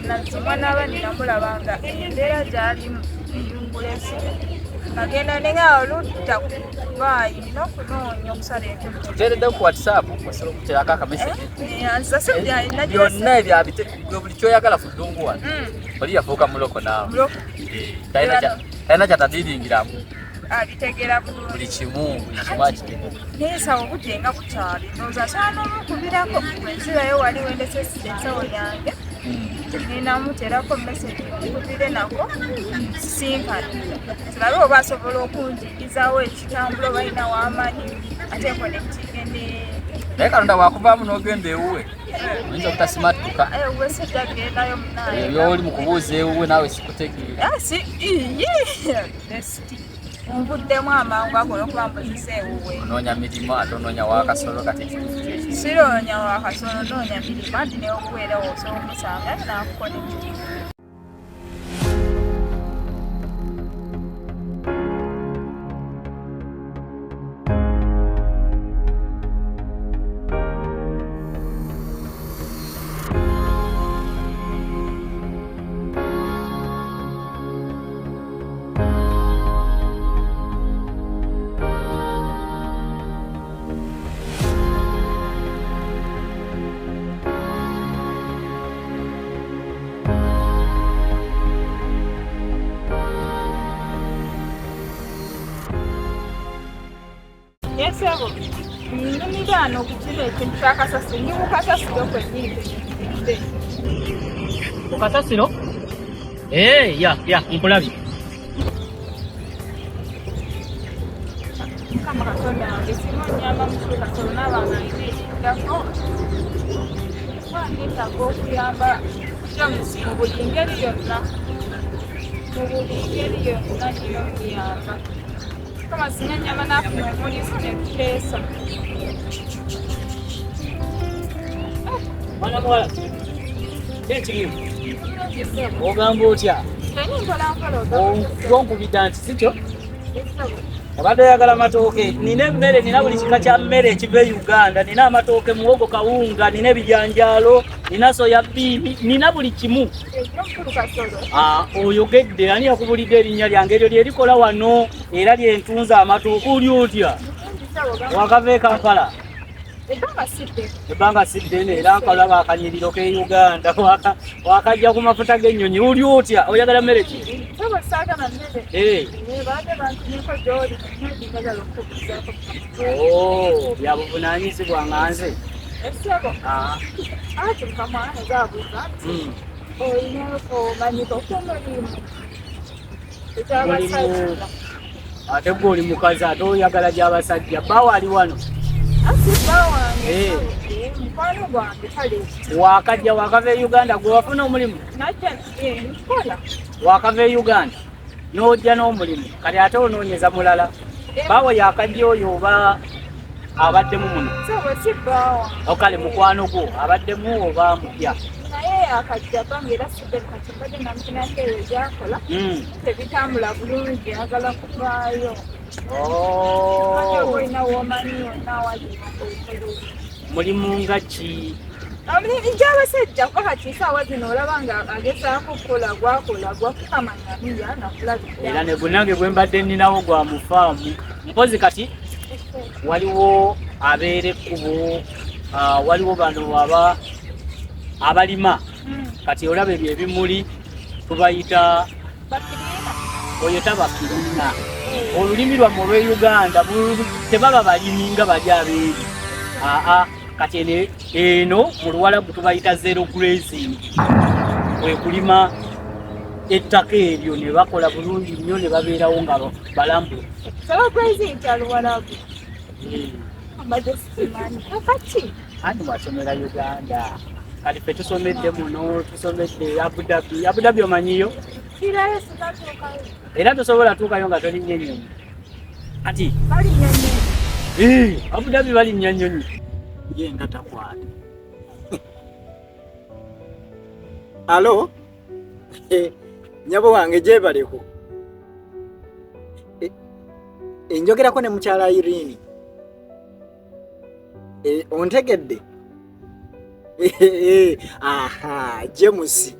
nazimwa n'abandi namulabanga embeera gy'alimu eyungulesi agenda nenga oludda kuba ino okunoonya okusala entuufu tuteeredde ku WhatsApp okuteerako akameseji byonna buli kyoyagala fuddungu wano oli yafuuka muloko naawe talina kyatadiringiramu abitegeera buli kimu akitegeera neesawa obudde nga bukyali ndowooza asobola n'omukubirako bwensirayo wali wendese ensawo yange ninamuteerako meseji nkubire nako sisinkane tulabe oba asobola okunjigizaawo ekitambulo balina w'amanyi ate konektigende naye kalonda wakuvaamu n'ogenda ewuwe oyinza obutasimatuka ewuwe sijjagendayo munaye ebyoli mu kubuuza ewuwe naawe sikutegeera nvuddemu amangu ago n'okuba mbuzisa ewuwe onoonya mirimu ate onoonya wakasolo kati ekituufu kyeki siroonya wakasolo noonya mirimu anti neokuweerawo osobola omusanga nakukonekiti Yesebo, ndumigano okukira ekintu ky'akasasiro ndi mu kasasiro kwennyini ku kasasiro ya nkulabye Mukama Katonda wange sinonyama mukulu kasolo n'abaana alina ekiddako wanetaaga okuyamba jamusi mu buli ngeri yonna nina okuyamba kama sinya nyama nafuna omulimu netuteesa mwana muwala ekirimu ogamba otya onkubidda nti sikyo abadde oyagala matooke nina emmere nina buli kika kya mmere ekiva e Uganda nina amatooke muwogo kawunga nina ebijanjaalo nina soya bibi nina buli kimu oyogedde ani yakubulidde erinnya lyange eryo lyerikola wano era lyentunza amatooke oli otya wakava e Kampala ebbanga sidde era nkalaba akanyiriro ke Uganda wakajja ku mafuta g'ennyonyi oli otya oyagala mmere ki byabuvunaanyizibwa nga nze ate gwe oli mukazi ate oyagala gy'abasajja bawa ali wano wakajja wakava e Uganda gwe wafuna omulimu wakava e Uganda n'ojja n'omulimu kati ate onoonyeza mulala bawa yakajja oyo oba abaddemu muno okale mukwano gwo abaddemu oba mupya naye akajja bange era sidde kati namukinako eyo gyakola tebitambula bulungi agala kuvaayo olina womanyi yonna wali mulimu nga ki gy'abasajja ko kati saawa zino olaba nga agezaako okukola gwakola gwakukamanyamiya nakulabira era ne gunange gwe mbadde nninawo gwa mufaamu mpozi kati waliwo abeera ekkubo waliwo bano abalima kati olaba ebyo ebimuli tubayita oyo tabakirina olulimi lwammwe olw'Uganda tebaba balimi nga bali abeeri kati eno mu Luwarabu tubayita zero grazing kwe kulima ettaka eryo ne bakola bulungi nnyo ne babeerawo nga balambula ani mwasomera Uganda kati fe tusomedde muno tusomedde Abu Dhabi omanyiyo era tosobola tuukayo nga tolinnya ennyonyi kati Abu Dhabi balinnya nnyonyi ye nga takwata alo nyabo wange gyebaleko enjogerako ne mukyala Irene ontegedde aha James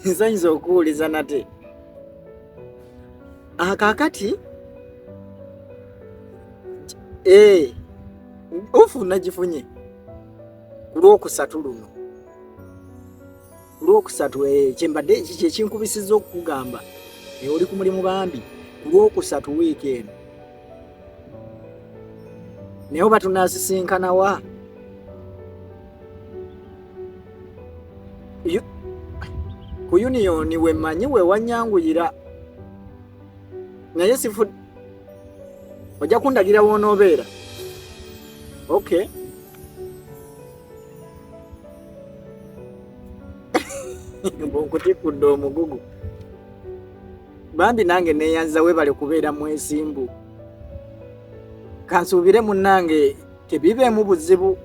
nsanyusa okuwuliza nate. Kakati ofu nagifunye ku Lwokusatu luno. Ku Lwokusatu kyembadde kyekinkubisizza okukugamba oli ku mulimu bambi ku Lwokusatu wiiki eno. Naye oba tunaasisinkana wa? Ku Union we mmanyi we wanyanguyira. Naye sifu ojja kundagira wonoobeera. Okay. Mbukutikudde omugugu. Bambi nange neeyanza webale kubeera mwesimbu. Kansuubire munnange tebibeemu buzibu.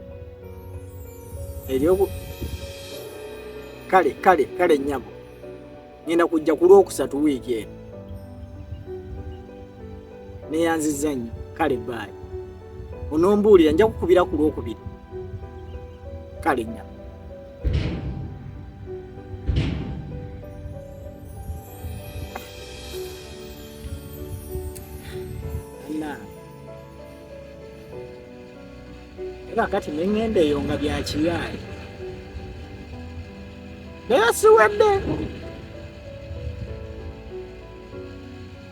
Eryoku kale nnyabo. Ngenda kujja ku Lwokusatu wiiki eno. Neeyanzizza nnyo. Kale baayi. Onombuulira nja kukubira ku Lwokubiri. Kale nnyabo. Era kati neŋŋenda eyo nga bya kiyaaye. Naye siwedde.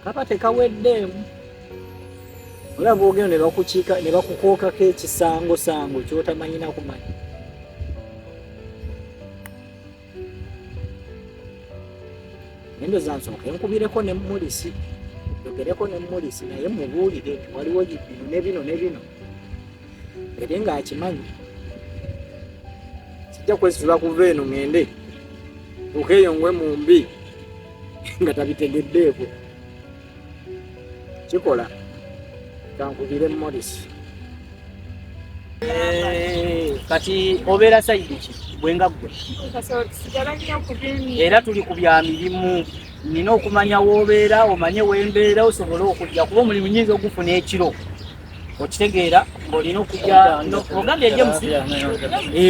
Kapa tekaweddeemu. Olaba ogenda ne bakukiika ne bakukookako ekisangosango ky'otamanyina kumanya. Endoza nsooka nkubireko ne Mulisi. Njogereko ne Mulisi naye mubuulire nti waliwo bino ne bino ne bino. Ere ng'akimanyi. Sijja kwesitula kuva eno ŋŋende. Tukeeyo ngwe mu mbi nga tabitegeddeeko. Kikola kankubire Morris. Kati obeera sayidi ki bwenga ggwe? Era tuli ku bya mirimu. Nina okumanya w'obeera, omanye wembeera, osobole okujja kuba omulimu nyinza ogufuna ekiro. Okitegeera ng'olina okujja ogambye James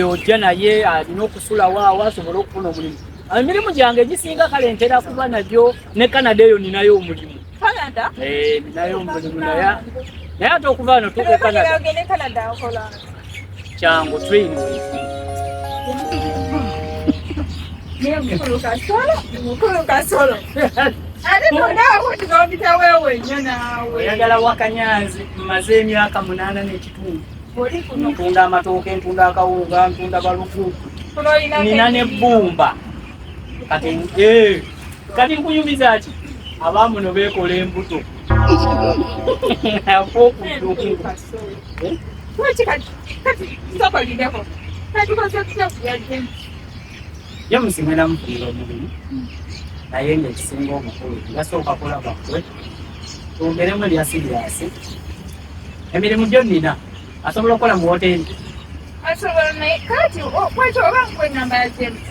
ojja naye alina okusula waawa asobole okufuna omulimu. Emirimu gyange gisinga kale ntera kuba nagyo ne Canada eyo ninayo omulimu. Canada? Ninayo omulimu naye ate okuva wano tuke Canada. Kyangu train mukulu kasolo. Ate tonaawo tugombita wewe nnyo naawe. Oyagala wakanyanzi mmaze emyaka 8 n'ekitundu. Ntunda amatooke, ntunda akawunga, ntunda balufu. Nina n'ebbumba. Kati nkuyumiza ki? Abamu no beekola embuto. James ngenda mufunira omulimu. Naye ng'ekisinga omukulu yasooka kulaba ggwe. Twongeremu erya siriasi. Emirimu gyo nnina. Asobola okukola mu woteeri. Asobola naye kati kwaki oba nkwe ennamba ya James?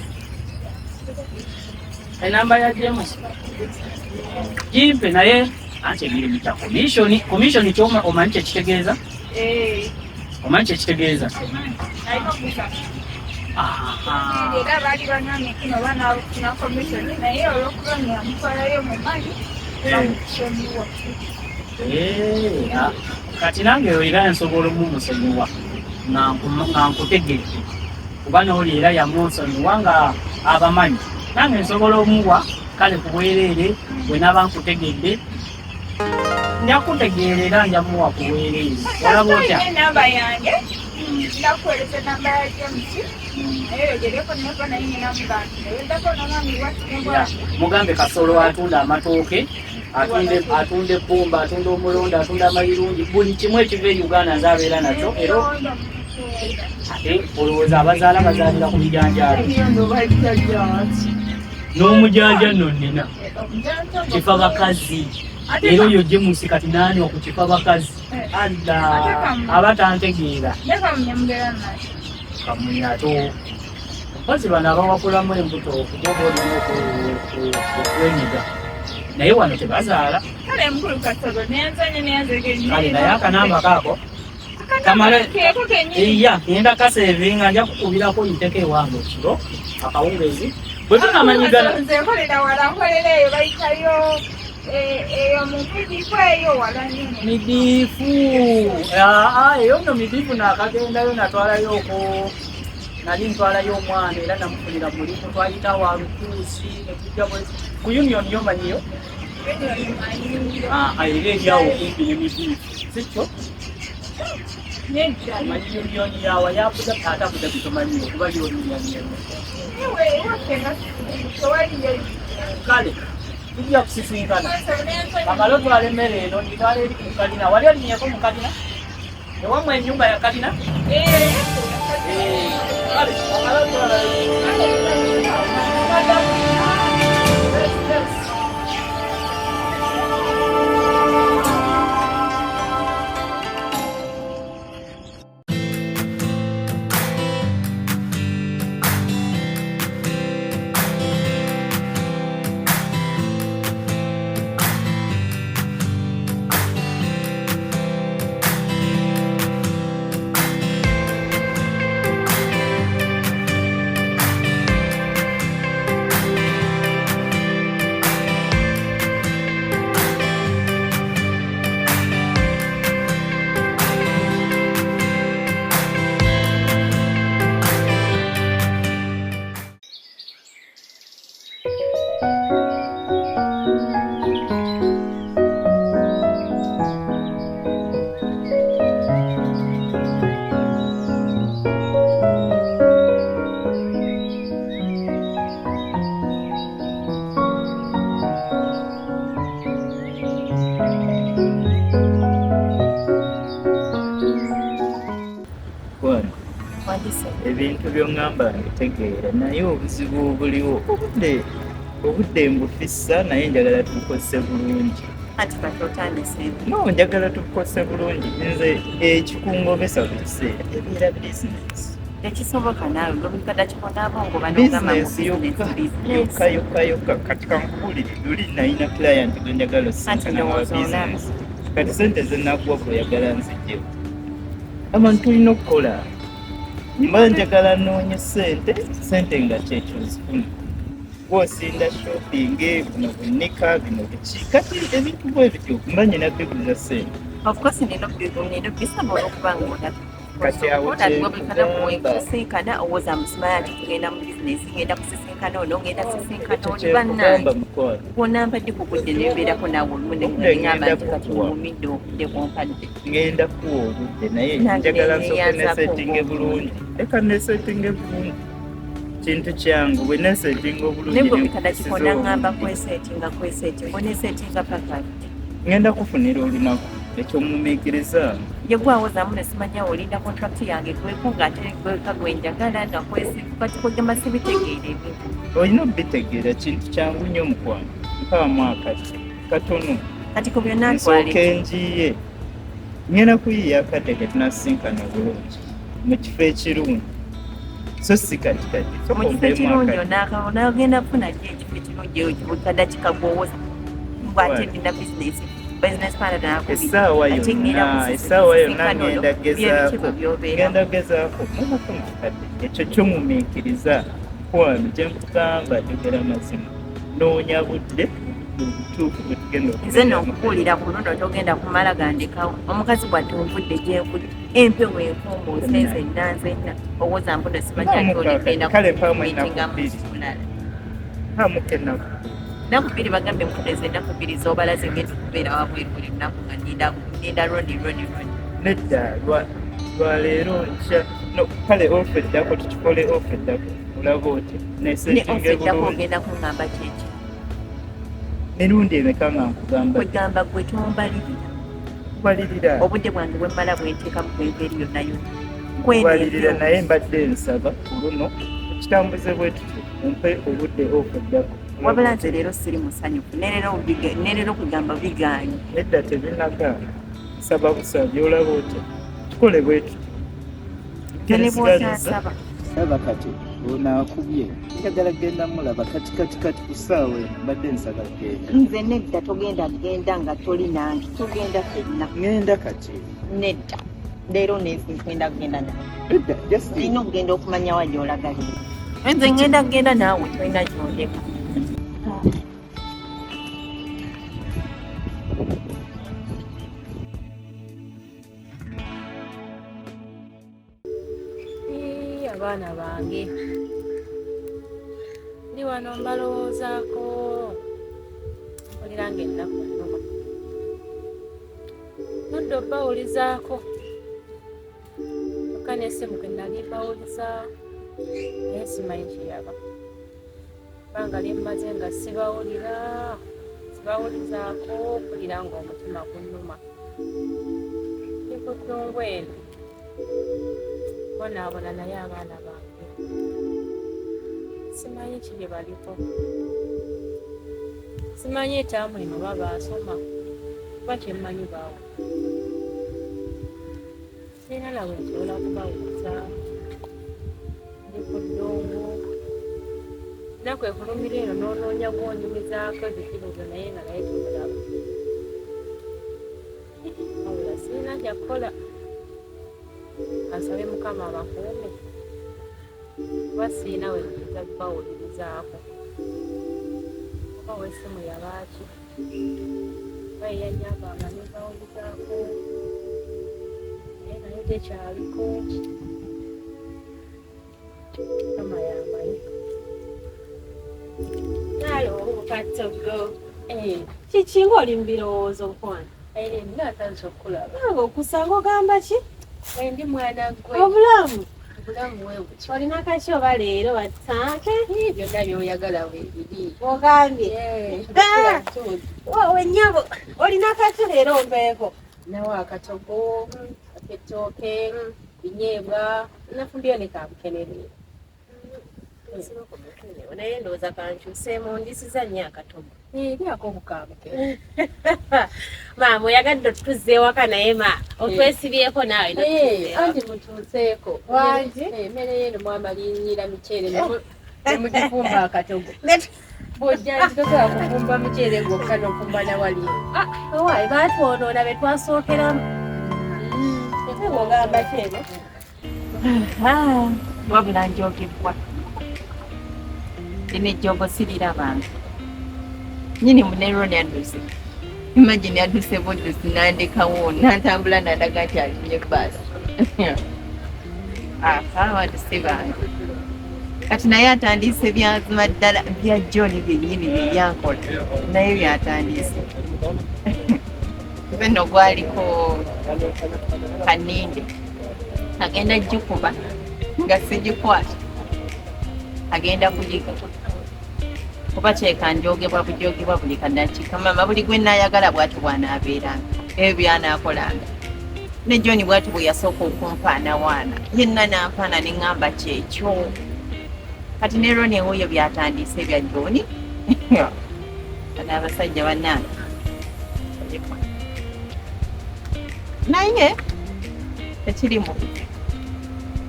Enamba ya James gimpe naye ate emirimu gya komishoni. Komishoni kyoma omanyi kyekitegeeza? Omanyi kyekitegeeza? Era baali banyamye kino banaabufuna komishoni naye olw'okuba nyamutwalayo mu mali bamusonyiwa. Kati nange era nsobola omumusonyiwa nga nkutegedde kuba n'oli era yamusonyiwa nga abamanyi. Nange nsobola omuwa kale ku bwereere bwe naba nkutegedde njakutegeera era njamuwa ku bwereere. Olaba otya? Enamba yange ndakuweereza enamba ya James naye yogereko neba naye nina mugambi nayeddako namami watibwa mugambe kasolo atunda amatooke atunda ebbumba atunda omulondo atunda amayirungi buli kimu ekiva e Uganda nzaabeera nakyo era ate olowooza abazaala bazaalira ku bijanjaalo n'omujanja nno nnina kifa bakazi era oyo James kati naani okukifa bakazi aba tantegeera kamunyato mpazi bano abawakulamu embuto okugoba olina okwenyiga naye wano tebazaala. Kale mukulu kasolo neyanzanye neyanzegenye. Kale naye akanamba kaako Kamala iya ngenda kasevinga nja kukubirako yiteke ewange ekiro akawungezi bwe tunamanyigana nze nkolera wala nkolereyo bayitayo eyo mumidifu eyo wala nyine midifu eyo nno midifu nakagendayo natwalayoko nali ntwalayo omwana era namufunira mulimu twayita wa lukuusi netujja ku union yomanyiyo era eryawo kumpi ne midifu sikyo manyi union yawa yabuda ate abuda bitomanyiyo kuba lyolunyanyeyo kale tujja kusisinkana kamala otwala emmere eno nitwala eri ku kalina wali olinyeko mu kalina ewamwe ennyumba ya kalina kale kamala otwala ebintu byongamba bitegeera naye obuzibu buliwo obudde mbufissa naye njagala tubukozese bulungi no njagala tubukozese bulungi nze ekikungomesa buli kiseera ebeera bizinesi ekisoboka naawe ngobikada kikondaabongo bizinesi yokka kati kankubulire luli nalina client gwe njagala osinkana wa bizinesi kati sente zenakuwa kuyagala nzijjewo abantu tulina okukola mba njagala noonye sente nga kyekyo nzifuna bwosinda shopping bino bunika bino biki kati ebintu bwe bityo mba nyina biguza sente kati awo kyekugamba owooza musimaya nti tugenda mu bizinesi ngenda kusisinkana ono ngenda kusisinkana oli bannange wonna mpadde kugudde nebeerako naawe olumunengamba nti kati mumidde obudde bwompadde ngenda kuwa obudde naye njagala nsooke nesetinge bulungi leka nesetinge bulungi kintu kyangu bwe nesetinga obulungi naye gwebikada kikonda ngamba kwesetinga onesetinga pakati ngenda kufunira olunaku ekyomumiikiriza yegwawozaamu nesimanya olinda contract yange gwekunga ate gweka gwenjagala nakwesifu kati kugamba sibitegeera ebintu olina obitegeera kintu kyangu nnyo mukwano mpaamu akati katono kati ku byonna nsooke njiye ngenda kuyiya akateke tunasinkana bulungi mu kifo ekirungi so si katikati mu kifo ekirungi onagenda kufuna ki ekifo ekirungi bukada kikagwowoza mbwate nina bizinesi essaawa yonna ngenda gezaako mukadde ekyo kyomumiikiriza kwami kyenkugamba jogera mazima noonya budde obutuufu bwe tugenda nze n'okukuulira ku luno togenda kumala gandekawo omukazi bwate onvudde gyenvudde empewo enkumu zenna owooza mbuno simanya oligenda kumiitingamuulala hamukenaku ennaku bbiri bagambye mpuneza ennaku bbiri z'obalaze ngenda okubeera wabweru buli lunaku nga ninda roni nedda lwaleero nkya kale ofeddako tukikole ofeddako olaba oti neofeddako ogenda kuŋŋamba kyeki mirundi emeka nga nkugamba kwegamba gwe tombalirira kubalirira obudde bwange bwe mmala bwenteekamu bwempeeri yonna kubalirira naye mbadde nsaba oluno ekitambuze bwe tutyo mumpe obudde ofeddako wabula nze leero siri musanyufu nerero kugamba bigaanyi nedda tebinaga nsaba busabi olaba oti tukole bwe tutyo tenebwosasaba laba kati onaakubye njagala genda mulaba kati ku ssaawa eno mbadde nsaba genda nze nedda togenda genda nga toli nange tugenda fenna ngenda kati nedda leero nezikwenda kugenda nawe Just olina okugenda okumanya wa gy'olagalira nze ngenda kugenda naawe tolina gy'ondeka abaana bange ndi wano mbalowoozaako mpulira ng'ennaku nnuma nodda obbawulizaako akka n'essimu ke nali mbawuliza naye simanyi kiyaba bbanga lyemmaze nga sibawulizaako mpulira ng'omutima gunnuma ndi ku ddungu eno bonaabona naye abaana bange simanyi kibye baliko simanyi etaamu eno babaasoma kuba kyemmanyi baawo sirina nawe nsobola kubawuliza ndi ku ddungu naku ekulumira eno n'onoonya gwonyumizaako ebikibuzo naye nga naye tobulaba awula sirina kyakukola asabe mukama abakuume kuba siina we nkiza kubawulirizaako oba w'essimu yabaaki oba eyanyambanga nebawulizaako naye naye tekyaliko mukama yamanyi naalowokatogo kiki ng'oli mu birowoozo nkwana nina atandise okukulaba nga okusanga ogamba ki ndi mwana gwe obulamu weebuti olina kaki oba leero batanke byonna byoyagala weebiri ogambye wenyabo olina kaki leero ombeeko nawo akatogo aketooke binyeebwa nafumbyeyo ne kabukenerero naye ndowooza kankyuseemu ndisiza nnyo akatogo lyako obukabukene maama oyagadde otuzza ewaka naye ma otwesibyeko naawe anti mutuuseeko wangi emmere yeeno mwamalinyira miceere nemugifumba akatogo bwojjanjitosobola kufumba muceere gwokka n'ofumba nawali owaayi baatwonoona be twasookeramu ate bwogamba kyeno wabula njogebwa ine jjogo sirirabanga nyini muneroni adduse imagine adduse buddusi nandekawo nantambula nandaga nti alinye bbaasi abadduse bange kati naye atandise byazima ddala bya John byennyini byeyankola naye byatandise beno gwaliko kaninde agenda gikuba nga sigikwata agenda kujiga kuba kyekanjogebwa bujogebwa buli kadakika mama buli gwe naayagala bwati bwanaabeeranga ebyo byanaakolanga ne John bwati bwe yasooka okumpaana waana yenna nampaana ne ŋŋamba kyekyo kati ne Ronnie oyo byatandise bya John kana abasajja bannange naye tekiri mu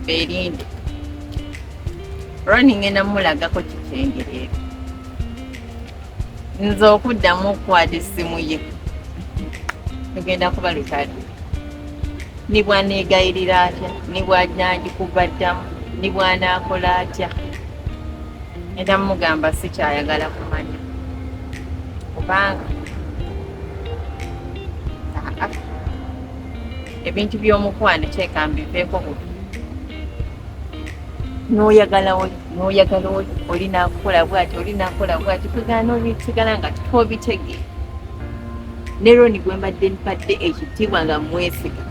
beerinde Ronnie ngenda mulagako kikyengereero nze okuddamu okukwata essimu ye tugenda kuba lutalo ni bwaneegayirira atya ni bwajjangikuba ddamu ni bwanaakola atya era mugamba sikyayagala kumanya kubanga ebintu by'omukwano kyekambiveeko bubi n'oyagala oli olinakukola bwati olinakola bwati kugaana obisigala nga tobitegeera ne Ronnie gwe mbadde mpadde ekitiibwa nga mwesiga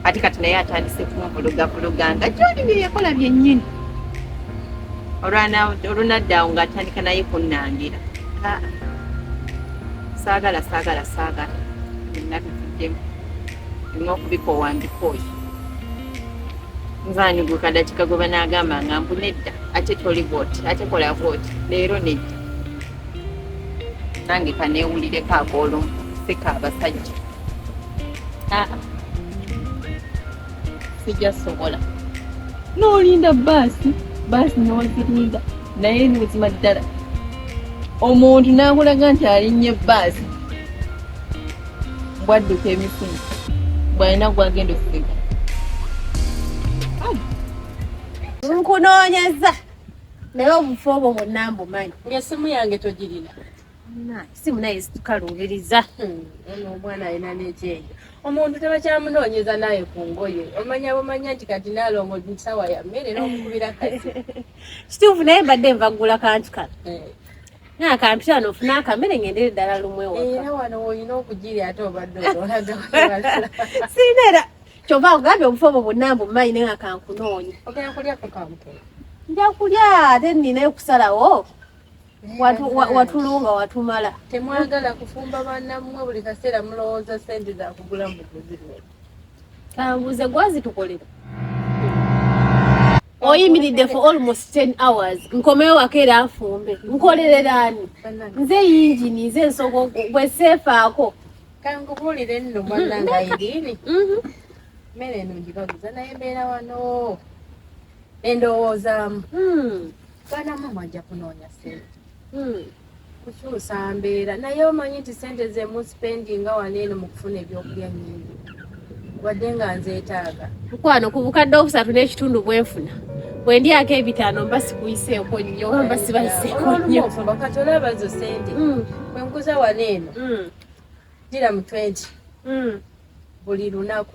ate kati naye atandise kumvulugavuluga nga John bye yakola byennyini olunaddawo ng'atandika naye kunnangira saagala byonna bivuddemu olina okubikoowandika oyo nzaani gwe kadakika gwe banaagamba nga mbu nedda ate toli bwoti ate kola bwoti leero nedda nange kaneewulireko akoolumu sika abasajja sijja sobola n'olinda baasi n'ozirinda naye nuzima ddala omuntu n'akulaga nti alinnye bbaasi bwadduka emisinde bw'alina gwagenda okusiga nkunoonyeza naye obufu obwo bwonna mbumanyi. Ng'essimu yange togirina. Simu naye tukaluubiriza. Ono omwana alina n'ekyejo. Omuntu tebakyamunoonyeza naye ku ngoye. Omanya nti kati naalongo nsawa ya mmere n'omukubira kasi. Kituufu naye mbadde nvagula kantu kano. N'akampira n'ofuna akamere ng'endere ddala lumwe waka. Era wano olina okugirya ate obadde olaga. Sirina era kyova ogambye obufu obwo bwonna mbumanyi naye nga kankunoonya. Ogenda kulyako kamutono. Nja kulya ate nnina kusalawo. Watulunga watumala. Temwagala kufumba bannammwe buli kaseera mulowooza ssente za kugula mu kuzirwa. Kambuze gwazi tukolera. Oyimiridde for almost 10 hours. Nkomeyo wakeera nfumbe. Nkolerera ani? Nze yinjini nze nsoko gwe seefaako. Kankubuulire nno mwannanga Irene. Mmere eno ngibaguza naye mbeera wano. Endowoozaamu. Baana mama ajja kunoonya ssente. Kukyusa mbeera naye omanyi nti ssente ze musipendinga wano eno mu kufuna ebyokulya nnyingi. Wadde nga nzeetaaga. Mukwano ku bukadde obusatu n'ekitundu bwenfuna. Bwe ndyako ebitaano mba sikuyiseeko nnyo mba sibayiseeko nnyo. Ofumba kati olaba zo ssente. Bwe nkuza wano eno. Gira mu 20. Buli lunaku.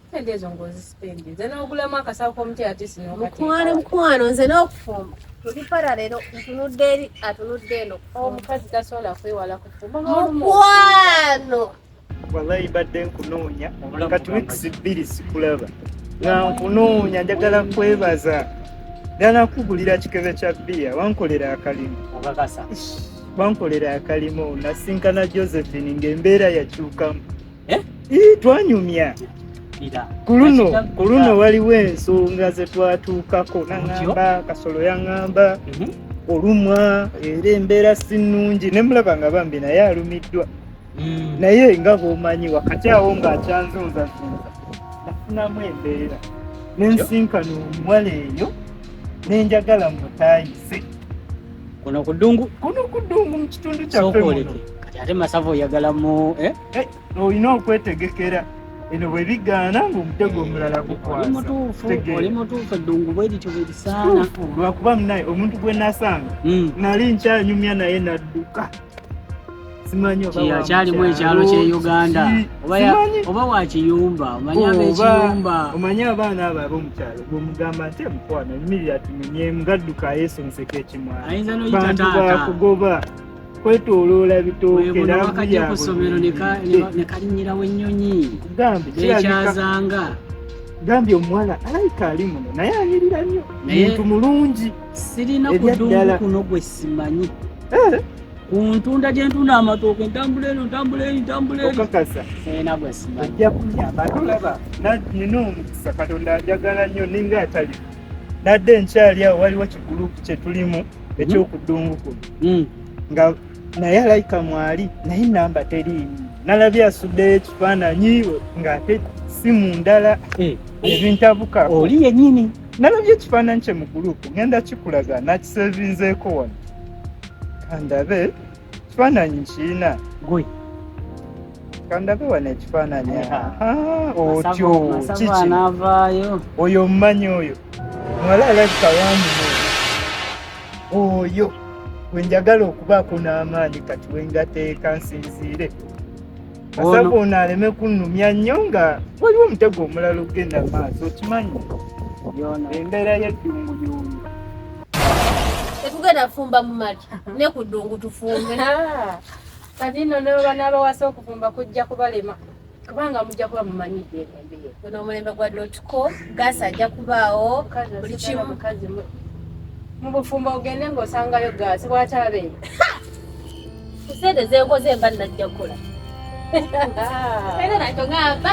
Ssente ezo ng'ozisipendi. Nze n'ogulamu akasawo k'omuti ate sinookateeka. Mukwano nze n'okufumba. Tulipala leero ntunudde eri atunudde eno. Omukazi tasobola kwewala kufumba. Mukwano. Wallahi badde nkunoonya kati weeks 2 sikulaba nga nkunoonya njagala kwebaza ddala kubulira kikebe kya bbiya wankolera akalimu wankolera akalimu nasinkana Josephine ng'embeera yakyukamu twanyumya ku luno waliwo ensonga ze twatuukako naŋŋamba Kasolo yaŋŋamba olumwa era embeera si nnungi ne mulaba nga bambi naye alumiddwa naye nga bw'omanyi wakati awo ng'akyanzunza nafunamu embeera n'ensinkana omuwala eyo n'enjagala mutaayise kuno ku ddungu mu kitundu kyaffe muno kati ate Masava oyagalamu olina okwetegekera eno bwe bigaana ng'omutego omulala gukwasa oli mutuufu eddungu bwe lityo bwe lisaana lwakuba munaye omuntu gwe nasanga nali nkyanyumya naye nadduka simanyi kyalimu ekyalo kye Uganda oba wakiyumba omanyi ab'ekiyumba omanyi abaana abo ab'omukyalo bw'omugamba nti mukwana yimirira tunyumyemu gadduka yeesonseko ekimwala bantu bakugoba kwetooloola bitooke wakajja ku ssomero ne kalinyirawo ennyonyi ekyazanga gambye omuwala alayika ali muno naye anyirira nnyo muntu mulungi sirina ku ddungu kuno gwe simanyi kuntunda gye ntunda amatooke ntambula okakasa nagwe simanyi ajja kunyamba atolaba nina omukisa Katonda ajagala nnyo ninga atali nadde nkyali awo waliwo kigulupu kye tulimu ekyokuddungu kuno nga naye alayika mwali naye namba teriimu nalabye asuddeyo ekifaananyi ng'ate si mu ndala ebintabuka oli yennyini nalabye ekifaananyi kye mu gulupu ngenda kikulaga nakisevinzeeko wano kandabe kifaananyi kiina gwe kandabe wano ekifaananyi otyo kiki naavaayo oyo omumanyi oyo muwala alabika wangi oyo wenjagala okubaako n'amaanyi kati wengateeka nsinziire Masava ono aleme kunnumya nnyo nga waliwo omutego omulala ogenda maaso okimanyi embeera y'eddungu y'oyo tetugenda fumba mu mali ne ku ddungu tufumbe kati nno ne banaabawasa okufumba kujja kubalema kubanga mujja kuba mumanyidde embeera ono omulembe gwa .co gaasi ajja kubaawo buli kimu mu bufumba ogende ng'osangayo gaasi bw'ataabeera ku ssente zenkoze mba najja kukola era nakyo ngamba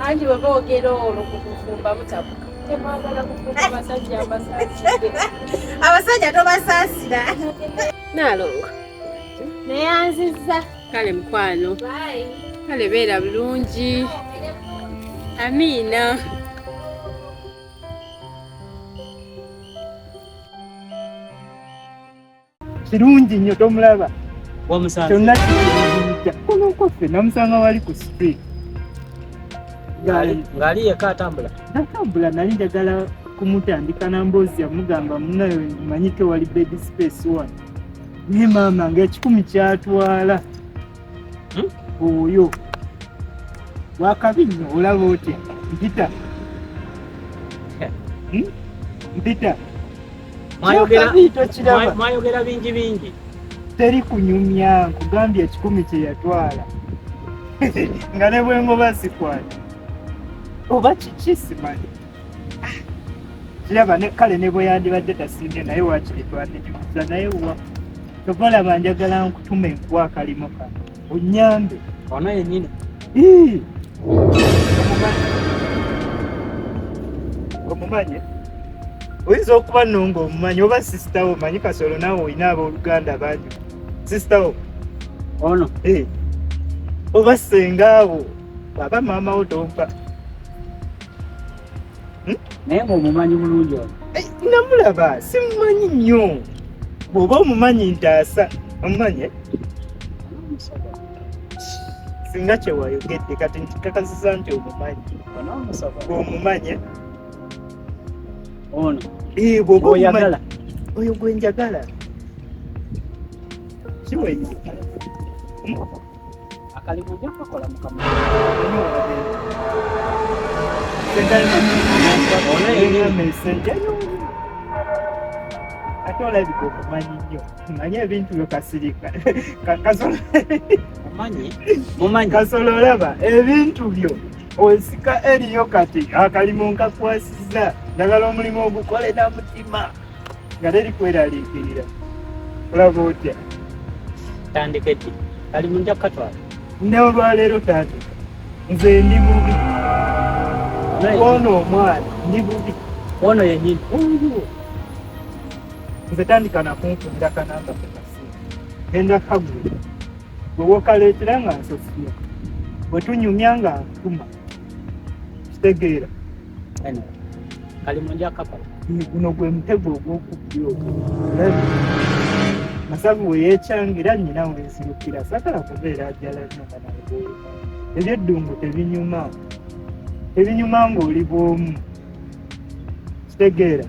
anti bwe boogera olwo ku kufumba mutabuka temwagala kufumba abasajja abasaasire abasajja tobasaasira Naalongo neyanziza kale mukwano kale beera bulungi Amiina kirungi nnyo tomulaba wamusanze kyonna kiyita konokwaffe namusanga wali ku street ng'ali yekka atambula. Natambula nali njagala kumutandika na mboozi yamugamba munayo manyike wali bed space wano. Naye maama ng'ekikumi kyatwala. Oyo wakabi nnyo olaba otya mpita. Mpita. Mwayogera bingi. Teri kunyumya nkugambye ekikumi kye yatwala. Nga ne bwe ngoba sikwata. Oba kiki simanyi. Kiraba ne kale ne bwe yandibadde tasinde naye wakiri twandigibuza naye wa. Tobalaba njagala nkutuma enkuwa akalimo kano. Onnyambe. Ono yennyini. Omumanyi? Oyinza okuba nno ng'omumanyi oba sisitawo manyi Kasolo naawe olina abooluganda bangi. Sisitawo. Ono. Oba ssengaabo aba maama wo tompa. Naye ng'omumanyi bulungi ono. Namulaba simumanyi nnyo. Bw'oba omumanyi ntaasa omumanyi? Singa kye wayogedde kati nkikakasiza nti omumanyi. Bw'omumanyi? Ono. Bw'oba oyagala. Oyo gwe njagala. Kiwenyi. Akalimu nja kakola mukama. Ate olabika okumanyi nnyo. Manyi ebintu byo kasirika. Mumanyi. Kasolo olaba ebintu byo osika eriyo kati akalimu nkakwasiza njagala omulimu ogukole na mutima nga teri kweraliikirira. Olaba otya? Tandike ddi? Kalimu nja kukatwala. Ne olwaleero taata nze ndi bubi. Ono omwana ndi bubi. Ono yennyini. Nze tandika nakunfundira kanamba ku kasimu. Genda kagula. Bwe wokaleetera nga nsosira. Bwe tunyumya nga ntuma. Kitegeera. Kalimu nja kakola. Guno gwe mutego ogw'okubbyo. Masavu we yeekyangira nnyina wenzirukira. Saagala kubeera ajjala nnyo nga nawe. Ebyeddungu tebinyuma. Tebinyuma ng'oli bw'omu. Kitegeera.